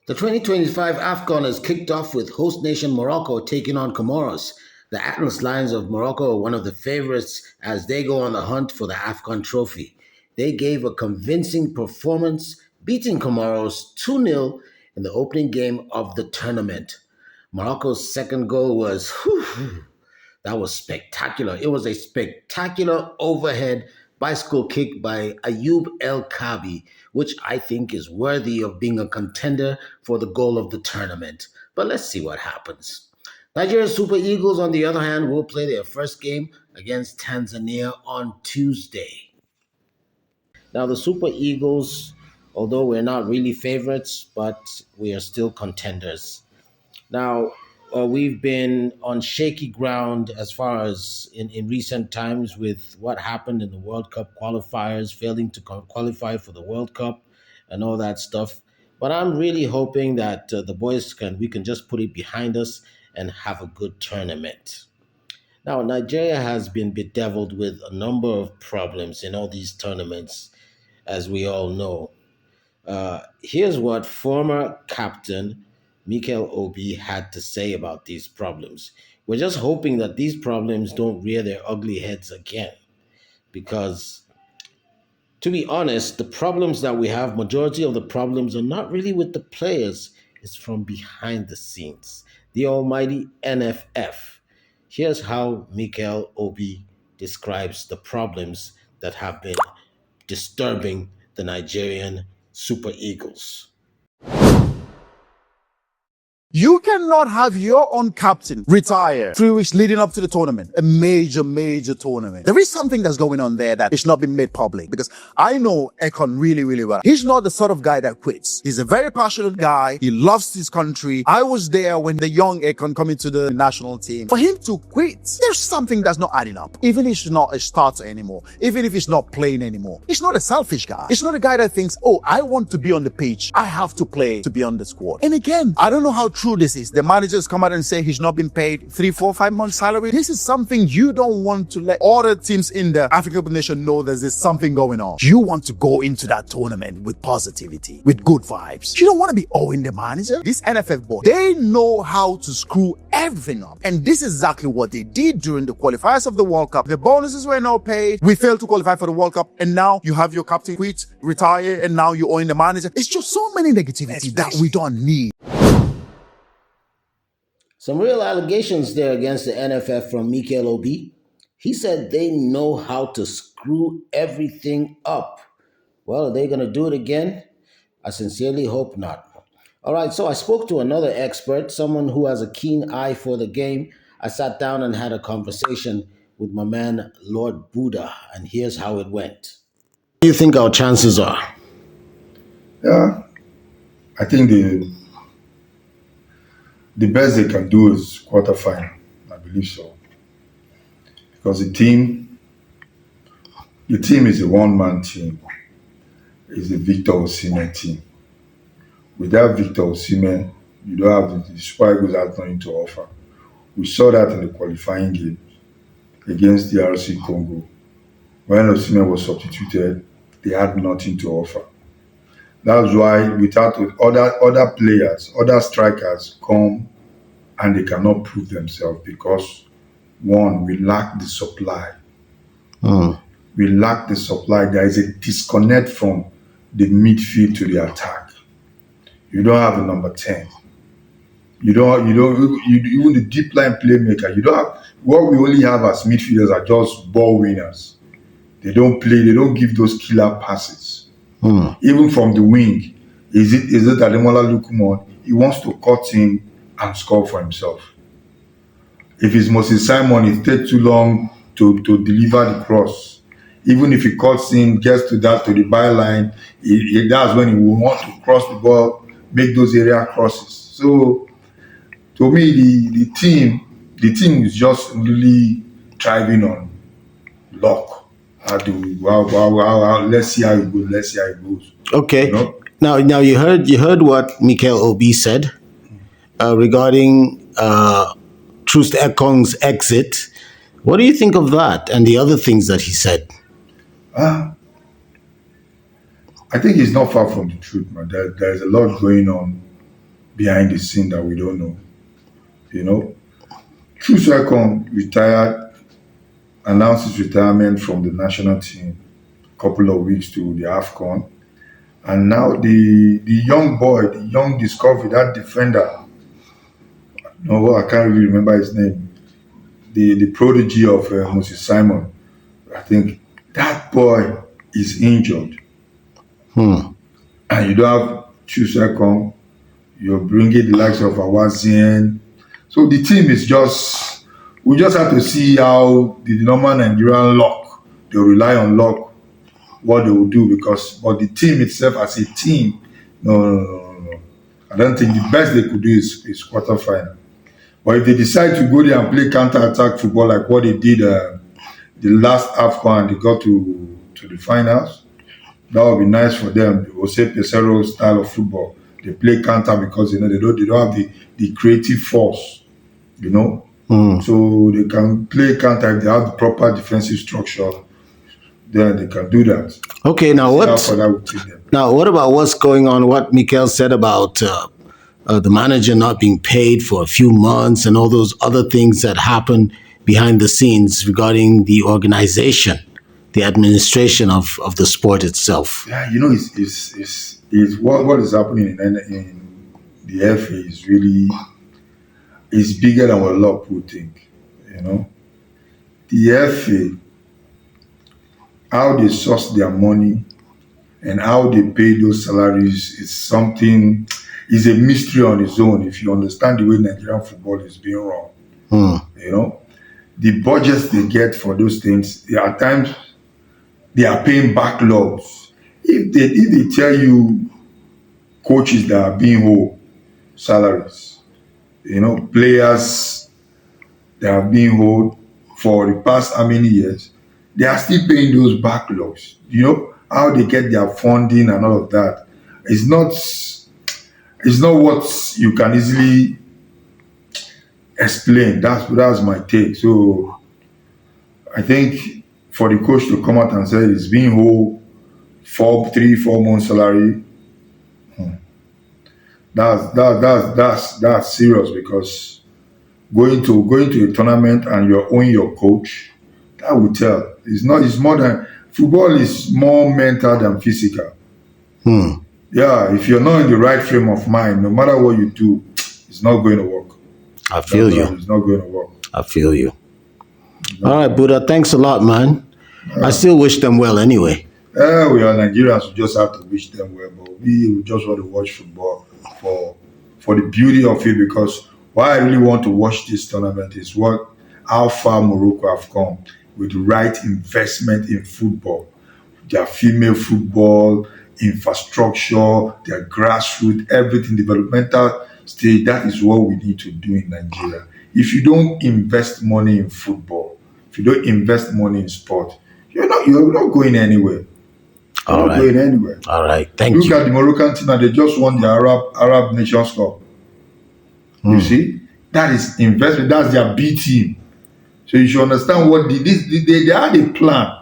The 2025 Afcon is kicked off with host nation Morocco taking on Comoros. The Atlas Lions of Morocco are one of the favorites as they go on the hunt for the Afcon trophy. They gave a convincing performance, beating Comoros 2-0 in the opening game of the tournament. Morocco's second goal was that was spectacular. It was a spectacular overhead bicycle kick by Ayub El Kabi, which I think is worthy of being a contender for the goal of the tournament. But let's see what happens. Nigeria Super Eagles, on the other hand, will play their first game against Tanzania on Tuesday. Now, the Super Eagles, although we're not really favorites, but we are still contenders. Now, we've been on shaky ground as far as in recent times with what happened in the World Cup qualifiers, failing to qualify for the World Cup and all that stuff. But I'm really hoping that the boys we can just put it behind us and have a good tournament. Now, Nigeria has been bedeviled with a number of problems in all these tournaments, as we all know. Here's what former captain Mikel Obi had to say about these problems. We're just hoping that these problems don't rear their ugly heads again. Because, to be honest, the problems that we have, majority of the problems are not really with the players, it's from behind the scenes. The almighty NFF. Here's how Mikel Obi describes the problems that have been disturbing the Nigerian Super Eagles. You cannot have your own captain retire 3 weeks leading up to the tournament. A major tournament. There is something that's going on there that is not being made public because I know Ekon really well. He's not the sort of guy that quits. He's a very passionate guy. He loves his country. I was there when the young Ekon coming to the national team. For him to quit, there's something that's not adding up. Even if he's not a starter anymore, even if he's not playing anymore, he's not a selfish guy. It's not a guy that thinks, oh, I want to be on the pitch. I have to play to be on the squad. And again, I don't know how true this is. The managers come out and say he's not been paid 3, 4, 5 months salary. This is something you don't want to let other teams in the African Cup nation know there's something going on. You want to go into that tournament with positivity, with good vibes. You don't want to be owing the manager. This NFF board, they know how to screw everything up. And this is exactly what they did during the qualifiers of the World Cup. The bonuses were not paid. We failed to qualify for the World Cup. And now you have your captain quit, retire, and now you're owing the manager. It's just so many negativity that we don't need. Some real allegations there against the NFF from Mikel Obi. He said they know how to screw everything up. Well, are they going to do it again? I sincerely hope not. All right, so I spoke to another expert, someone who has a keen eye for the game. I sat down and had a conversation with my man, Lord Buddha, and here's how it went. What do you think our chances are? Yeah, I think the best they can do is quarterfinal. I believe so, because the team is a one-man team. It's a Victor Osimhen team. Without Victor Osimhen, you don't have the Super Eagles have nothing to offer. We saw that in the qualifying game against the RC Congo. When Osimhen was substituted, they had nothing to offer. That's why without other players, other strikers come and they cannot prove themselves because one, we lack the supply. We lack the supply. There is a disconnect from the midfield to the attack. You don't have a number 10. You even the deep line playmaker. You don't have what we only have as midfielders are just ball winners. They don't play, they don't give those killer passes. Even from the wing, is it Ademola Lukumon? He wants to cut in and score for himself. If it's Moses Simon, it takes too long to deliver the cross. Even if he cuts in, gets to the byline, that's when he will want to cross the ball, make those area crosses. So to me, the team is just really thriving on luck. Let's see how it goes. Let's see how it goes. Okay. You know? Now you heard what Mikel Obi said regarding Troost Ekong's exit. What do you think of that and the other things that he said? I think it's not far from the truth, man. There's a lot going on behind the scene that we don't know. You know, True Second retired, announced his retirement from the national team a couple of weeks to the Afcon. And now the young boy, the young discovery, that defender, no, I can't really remember his name, the prodigy of Moses Simon. I think that boy is injured, Hmm. and you don't have True Second. You're bringing the likes of Awazian. So the team is just, we just have to see how the normal Nigerian luck, they rely on luck, what they will do because, but the team itself as a team, no. I don't think the best they could do is quarterfinal. But if they decide to go there and play counter-attack football like what they did the last Afcon and they got to the finals, that would be nice for them. The Jose Pesero style of football. They play counter because they don't have the creative force, you know. Hmm. So they can play counter if they have the proper defensive structure, then they can do that. Okay, now See how what? far that will take them. Now, what about what's going on? What Mikel said about the manager not being paid for a few months and all those other things that happen behind the scenes regarding the organization, the administration of the sport itself. Yeah, you know, it's what is happening in the FA is really is bigger than what a lot of people think. You know, the FA, how they source their money and how they pay those salaries is something is a mystery on its own. If you understand the way Nigerian football is being run, Hmm. you know, the budgets they get for those things, at times they are paying backlogs. If they tell you coaches that are being owed salaries, you know, players that are being owed for the past how many years, they are still paying those backlogs. You know how they get their funding and all of that. It's not what you can easily explain. That's my take. So I think for the coach to come out and say it's being owed 4 months salary, that's serious because going to a tournament and you're owing your coach, that will tell. It's more than football is more mental than physical. Hmm. Yeah, if you're not in the right frame of mind, no matter what you do, it's not going to work. I feel you. It's not going to work. I feel you. All right, Buddha. Thanks a lot, man. I still wish them well anyway. We are Nigerians. We just have to wish them well, but we just want to watch football for the beauty of it. Because why I really want to watch this tournament is how far Morocco have come with the right investment in football, their female football infrastructure, their grassroots, everything developmental stage. That is what we need to do in Nigeria. If you don't invest money in football, if you don't invest money in sport, you're not going anywhere. You're All not right. going anywhere. All right. Thank Look you. at the Moroccan team and they just won the Arab Nations Cup. You see, that is investment. That's their B team. So you should understand what they had a plan.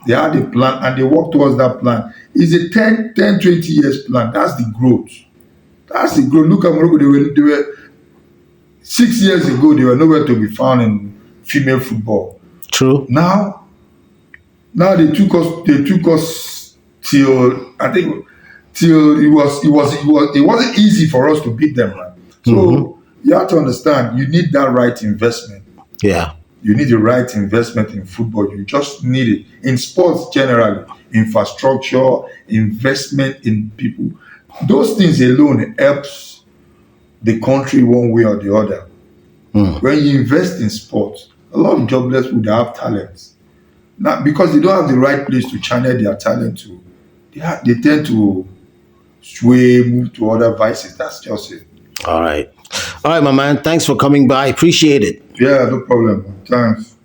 They had a plan and they work towards that plan. It's a 20 years plan. That's the growth. That's the growth. Look at Morocco. They were 6 years ago. They were nowhere to be found in female football. True. Now they took us. They took us till I think till it wasn't easy for us to beat them. Man. So you have to understand. You need that right investment. Yeah. You need the right investment in football. You just need it in sports generally. Infrastructure, investment in people. Those things alone helps the country one way or the other. When you invest in sports, a lot of jobless would have talents. Not because they don't have the right place to channel their talent to. They tend to sway, move to other vices. That's just it. All right. All right, my man. Thanks for coming by. Appreciate it. Yeah, no problem. Thanks.